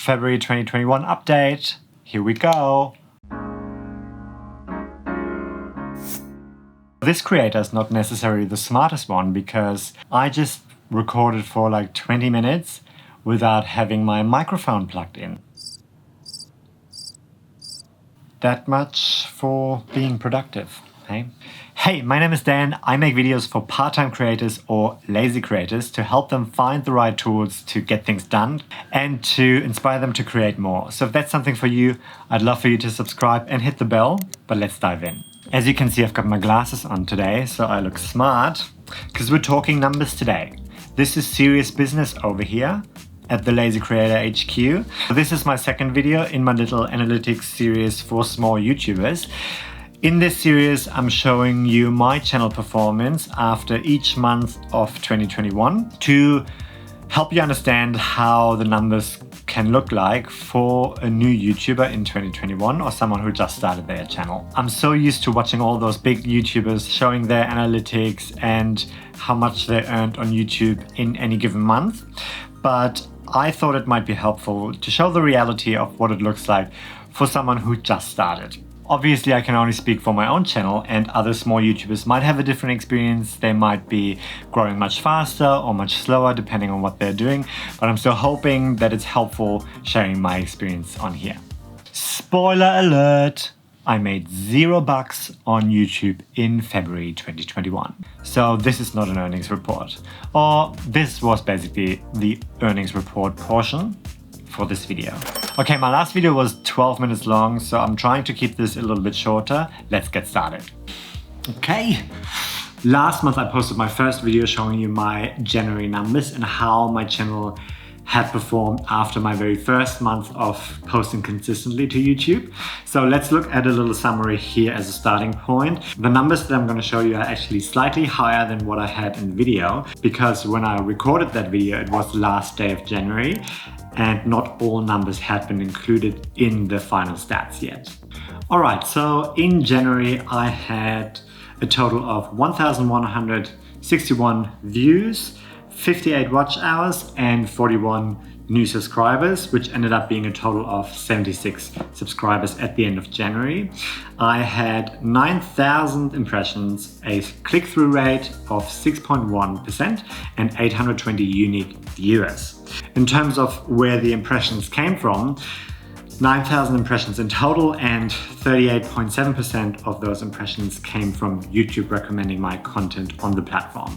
February 2021 update. Here we go. This creator is not necessarily the smartest one because I just recorded for like 20 minutes without having my microphone plugged in. That much for being productive, hey? Hey, my name is Dan. I make videos for part-time creators or lazy creators to help them find the right tools to get things done and to inspire them to create more. So if that's something for you, I'd love for you to subscribe and hit the bell, but let's dive in. As you can see, I've got my glasses on today, so I look smart because we're talking numbers today. This is serious business over here at the Lazy Creator HQ. This is my second video in my little analytics series for small YouTubers. In this series, I'm showing you my channel performance after each month of 2021 to help you understand how the numbers can look like for a new YouTuber in 2021 or someone who just started their channel. I'm so used to watching all those big YouTubers showing their analytics and how much they earned on YouTube in any given month, but I thought it might be helpful to show the reality of what it looks like for someone who just started. Obviously, I can only speak for my own channel, and other small YouTubers might have a different experience. They might be growing much faster or much slower depending on what they're doing, but I'm still hoping that it's helpful sharing my experience on here. Spoiler alert! I made $0 on YouTube in February 2021. So this is not an earnings report. Or this was basically the earnings report portion for this video. Okay, my last video was 12 minutes long, so I'm trying to keep this a little bit shorter. Let's get started. Okay. Last month I posted my first video showing you my January numbers and how my channel had performed after my very first month of posting consistently to YouTube. So let's look at a little summary here as a starting point. The numbers that I'm going to show you are actually slightly higher than what I had in the video because when I recorded that video, it was the last day of January and not all numbers had been included in the final stats yet. All right, so in January, I had a total of 1,161 views, 58 watch hours and 41 new subscribers, which ended up being a total of 76 subscribers at the end of January. I had 9,000 impressions, a click-through rate of 6.1% and 820 unique viewers. In terms of where the impressions came from, 9,000 impressions in total and 38.7% of those impressions came from YouTube recommending my content on the platform.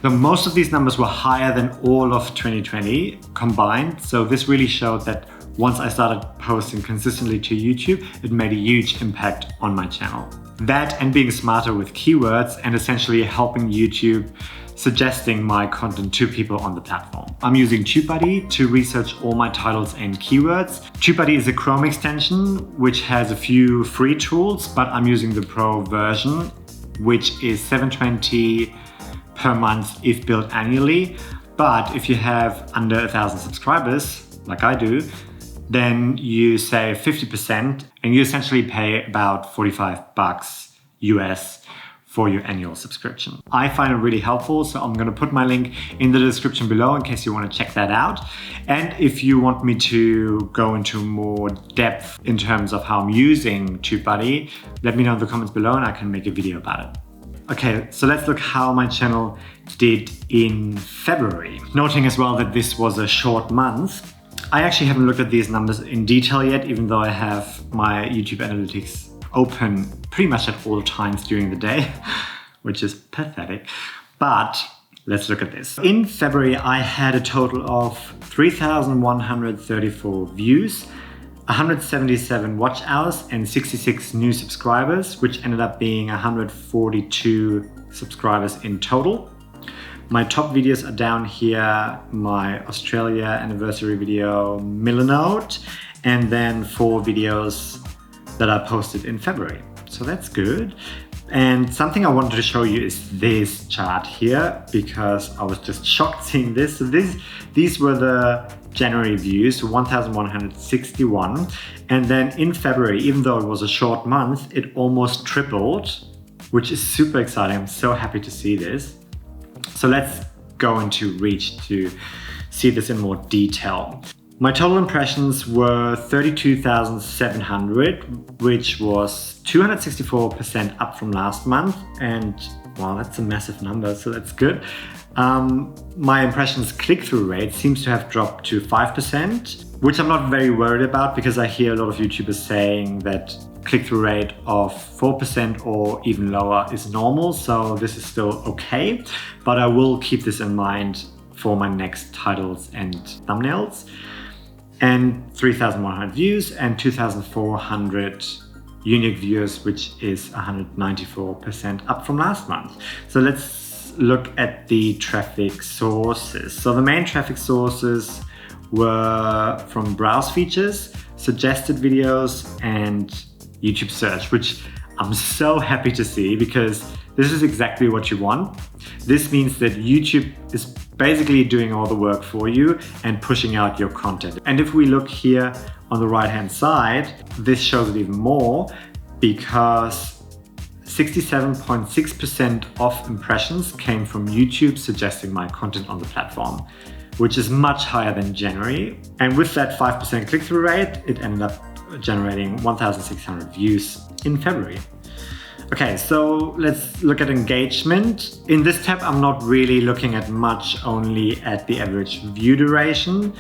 So most of these numbers were higher than all of 2020 combined. So this really showed that once I started posting consistently to YouTube, it made a huge impact on my channel. That and being smarter with keywords and essentially helping YouTube suggesting my content to people on the platform. I'm using TubeBuddy to research all my titles and keywords. TubeBuddy is a Chrome extension which has a few free tools, but I'm using the Pro version, which is $720 per month if billed annually. But if you have under 1,000 subscribers, like I do, then you save 50% and you essentially pay about $45 US for your annual subscription. I find it really helpful, so I'm going to put my link in the description below in case you want to check that out. And if you want me to go into more depth in terms of how I'm using TubeBuddy, let me know in the comments below and I can make a video about it. Okay, so let's look how my channel did in February. Noting as well that this was a short month. I actually haven't looked at these numbers in detail yet, even though I have my YouTube analytics open pretty much at all times during the day, which is pathetic. But let's look at this. In February, I had a total of 3,134 views, 177 watch hours and 66 new subscribers, which ended up being 142 subscribers in total. My top videos are down here, my Australia anniversary video, Milanote, and then 4 videos that I posted in February. So that's good. And something I wanted to show you is this chart here, because I was just shocked seeing this. So these were the January views, 1,161. And then in February, even though it was a short month, it almost tripled, which is super exciting. I'm so happy to see this. So let's go into Reach to see this in more detail. My total impressions were 32,700, which was 264% up from last month. And wow, that's a massive number, so that's good. My impressions click-through rate seems to have dropped to 5%, which I'm not very worried about because I hear a lot of YouTubers saying that click-through rate of 4% or even lower is normal, so this is still okay. But I will keep this in mind for my next titles and thumbnails. And 3,100 views and 2,400 unique viewers, which is 194% up from last month. So let's look at the traffic sources. So the main traffic sources were from browse features, suggested videos, and YouTube search, which I'm so happy to see because this is exactly what you want. This means that YouTube is basically doing all the work for you and pushing out your content. And if we look here on the right hand side, this shows it even more because 67.6% of impressions came from YouTube suggesting my content on the platform, which is much higher than January. And with that 5% click-through rate, it ended up generating 1,600 views in February. Okay, so let's look at engagement. In this tab, I'm not really looking at much, only at the average view duration.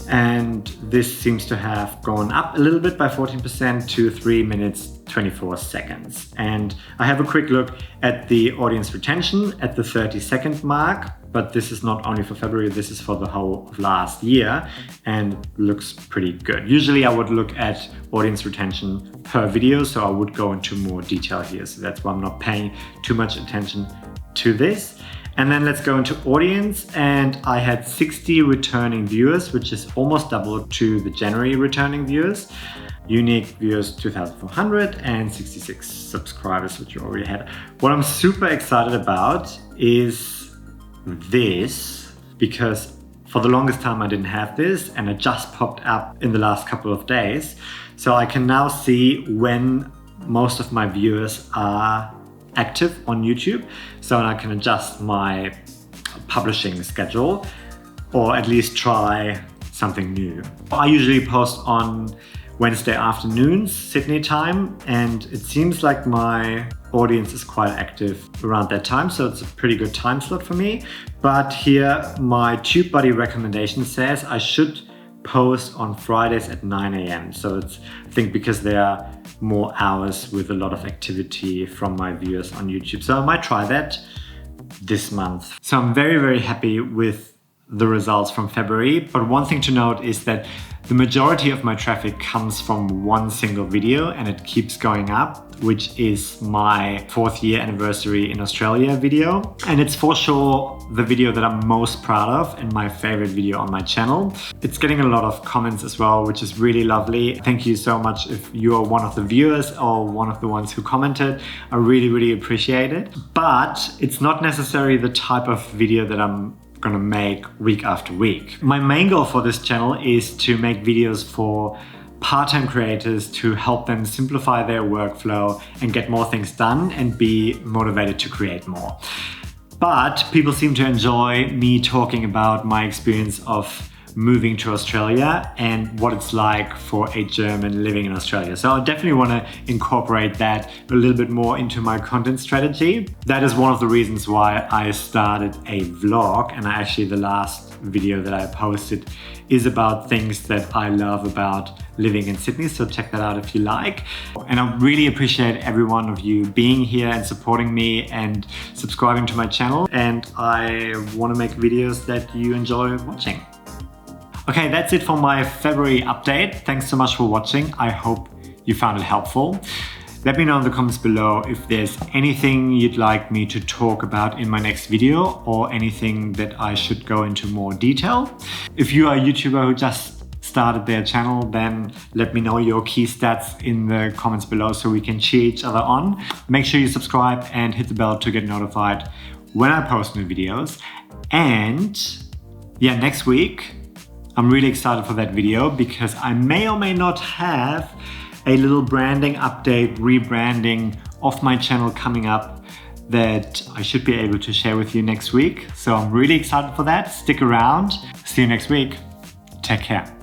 And this seems to have gone up a little bit by 14% to 3 minutes 24 seconds. And I have a quick look at the audience retention at the 30-second mark, but this is not only for February, this is for the whole of last year and looks pretty good. Usually I would look at audience retention per video, so I would go into more detail here. So that's why I'm not paying too much attention to this. And then let's go into audience, and I had 60 returning viewers, which is almost double to the January returning viewers. Unique viewers 2,400 and 66 subscribers, which you already had. What I'm super excited about is this, because for the longest time I didn't have this and it just popped up in the last couple of days. So I can now see when most of my viewers are active on YouTube, so I can adjust my publishing schedule or at least try something new. I usually post on Wednesday afternoons, Sydney time, and it seems like my audience is quite active around that time, so it's a pretty good time slot for me. But here my TubeBuddy recommendation says I should post on Fridays at 9 a.m. So it's, I think, because there are more hours with a lot of activity from my viewers on YouTube. So I might try that this month. So I'm very, very happy with the results from February. But one thing to note is that the majority of my traffic comes from one single video and it keeps going up, which is my 4th year anniversary in Australia video. And it's for sure the video that I'm most proud of and my favorite video on my channel. It's getting a lot of comments as well, which is really lovely. Thank you so much if you are one of the viewers or one of the ones who commented. I really, really appreciate it. But it's not necessarily the type of video that I'm gonna make week after week. My main goal for this channel is to make videos for part-time creators to help them simplify their workflow and get more things done and be motivated to create more. But people seem to enjoy me talking about my experience of moving to Australia and what it's like for a German living in Australia. So I definitely want to incorporate that a little bit more into my content strategy. That is one of the reasons why I started a vlog, and actually the last video that I posted is about things that I love about living in Sydney, so check that out if you like. And I really appreciate every one of you being here and supporting me and subscribing to my channel, and I want to make videos that you enjoy watching. Okay, that's it for my February update. Thanks so much for watching. I hope you found it helpful. Let me know in the comments below if there's anything you'd like me to talk about in my next video or anything that I should go into more detail. If you are a YouTuber who just started their channel, then let me know your key stats in the comments below so we can cheer each other on. Make sure you subscribe and hit the bell to get notified when I post new videos. And yeah, next week, I'm really excited for that video because I may or may not have a little branding update, rebranding of my channel coming up that I should be able to share with you next week. So I'm really excited for that. Stick around. See you next week. Take care.